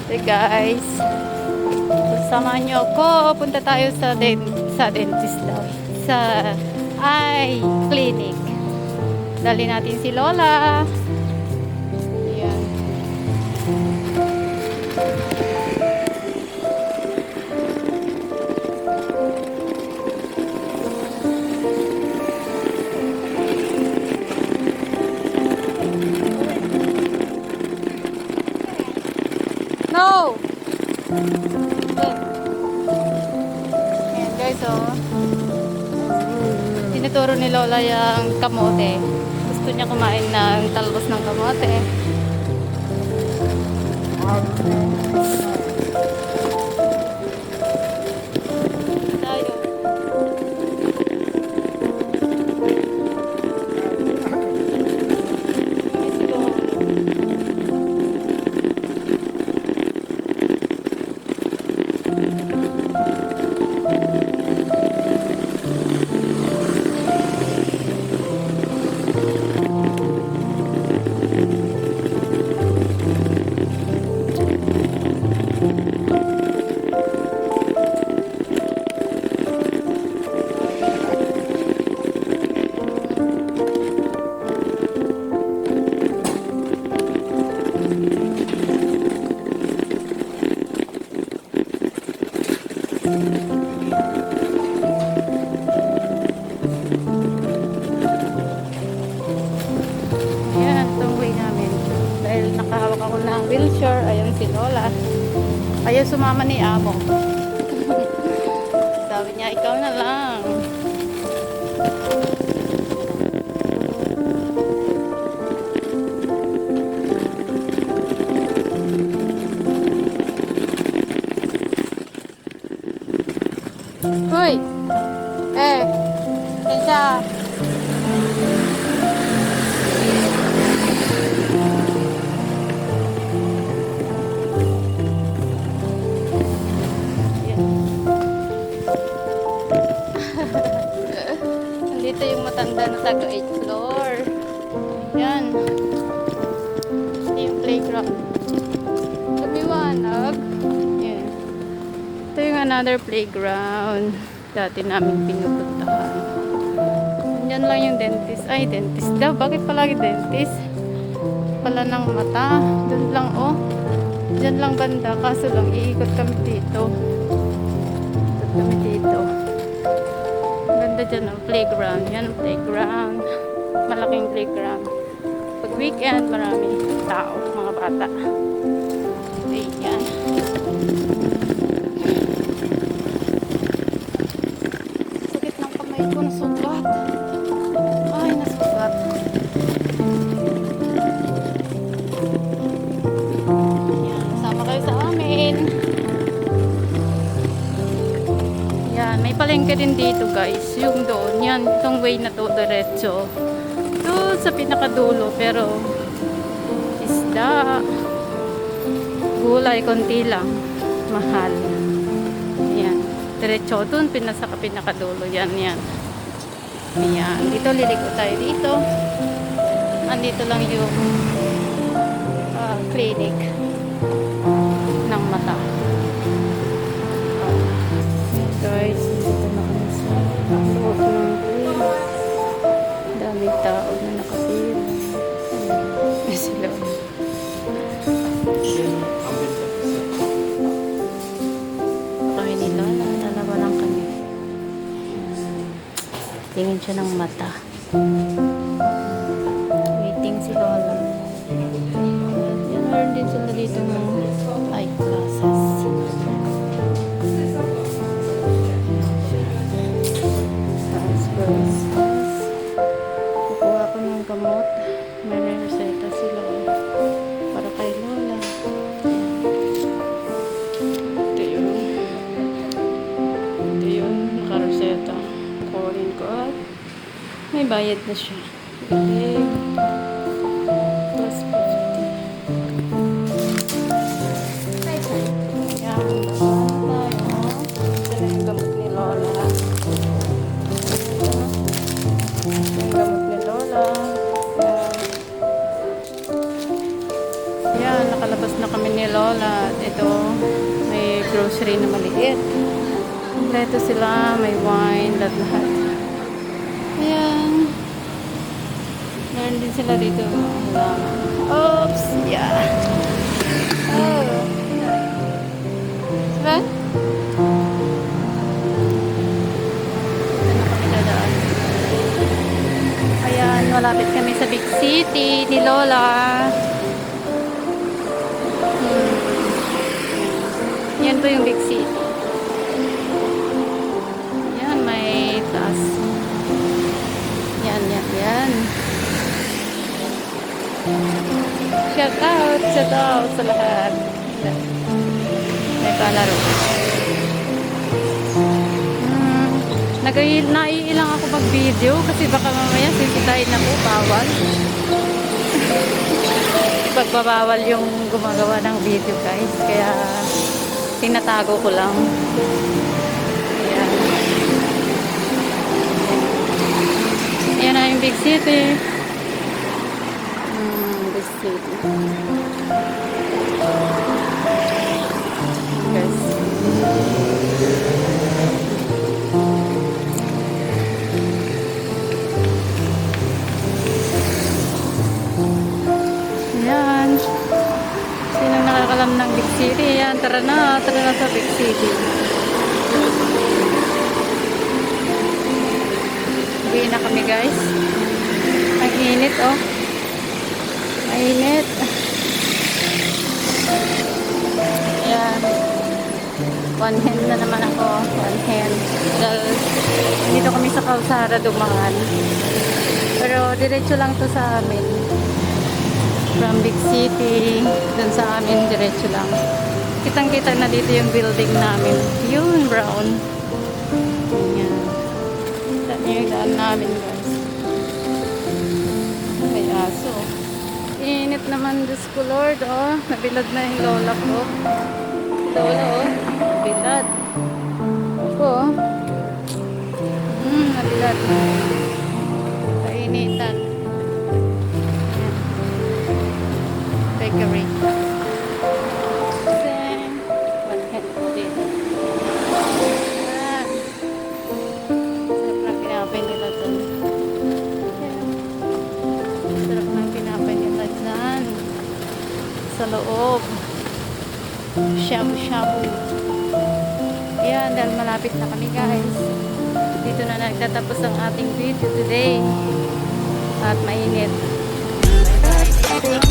Hey guys, samahan niyo ako. Punta tayo sa dentist daw. Sa eye clinic. Dali natin si Lola. Ayan. No! Ayan guys, oh. Tinuturo ni Lola yung kamote. Gusto niya kumain ng talbos ng kamote. Tayo. Let's go. Yan, itong way namin. Dahil nakahawak ako ng wheelchair, ayun si Lola. Ayaw sumama ni Amo. Sabi niya, ikaw na lang. Hoy! Isa! Nandito yung matanda na taga 8th floor. Yan. Ito yung playground. Lumiwanag. Yan. Ito yung another playground. Dati namin pinupuntahan. Yan lang yung dentist. Ay, dentist daw. Bakit palagi dentist? Pala ng mata. Doon lang, oh. Diyan lang banda. Kaso lang, iikot kami dito. Ikot kami dito. Ganda dyan ang playground. Yan ang playground. Malaking playground. Pag weekend, maraming tao, mga bata. Ayan. Sakit ng kamay ko, nasugat. Ay, nasugat. Ayan, sama kayo sa amin. Yan, may palengke din dito guys. Yung doon, yan, itong way na to, diretso. Doon sa pinakadulo, pero isda, gulay, konti lang. Mahal. Yan, diretso. Doon, pinakadulo. Yan, yan. Ayan, dito liliko tayo dito. Andito lang yung clinic ng mata. Guys, dito na kami sa loob ng clinic. Daming tao na nakapila. Ayan sila. Kami nila, dalawa lang kami. Tingin siya ng mata. Waiting si Lola. Yan, meron din sila dito ng eye glasses. Kukuha ko ng gamot. May reseta sila para kay Lola. Ito yun, nakareseta. Kukunin ko at may bayad na siya. Okay. Plus 50. Ayan, baba tayo. Ito na yung gamot ni Lola. Yung gamot ni Lola. Ayan, nakalabas na kami ni Lola. At ito, may grocery na maliit. Kompleto sila, may wine, lahat. Ayan. Meron din sila dito. Oops! Yeah. Oh. Diba? Ayan, malapit kami sa Big City ni Lola. Yan po yung Big City. Yan, may taas. Yan. Shout out sa lahat. May palaro. Naiilang ako mag-video kasi baka mamaya sisitahin ako, bawal. Pagbabawal yung gumagawa ng video, guys. Kaya tinatago ko lang. Ayan. Ayan na yung Big City. Big City. Guys. Ayan. Sinong nakakalam ng Big City? Ayan, tara na sa Big City. Uwi na kami, guys. Ang init, oh. Mainit. Ayan. One hand na naman ako. One hand. Dito kami sa kalsada dumaan. Pero diretso lang to sa amin. From Big City, dun sa amin, diretso lang. Kitang-kita na dito yung building namin. Yun, brown. Ayan. Yan yung daan namin, guys. May aso. Init naman, Diyos ko, Lord, oh. Nabilad na yung lola ko. Lola, oh. Nabilad. Ako, oh. Nabilad. Kainitan. Bakery. Then, what can I do? Sarap ng pinapay nila dyan. Sarap ng pinapay nila dyan. Sa loob. Shabu-shabu. Ayan, dahil malapit na kami, guys. Dito na nagtatapos ang ating video today. At mainit. Bye-bye.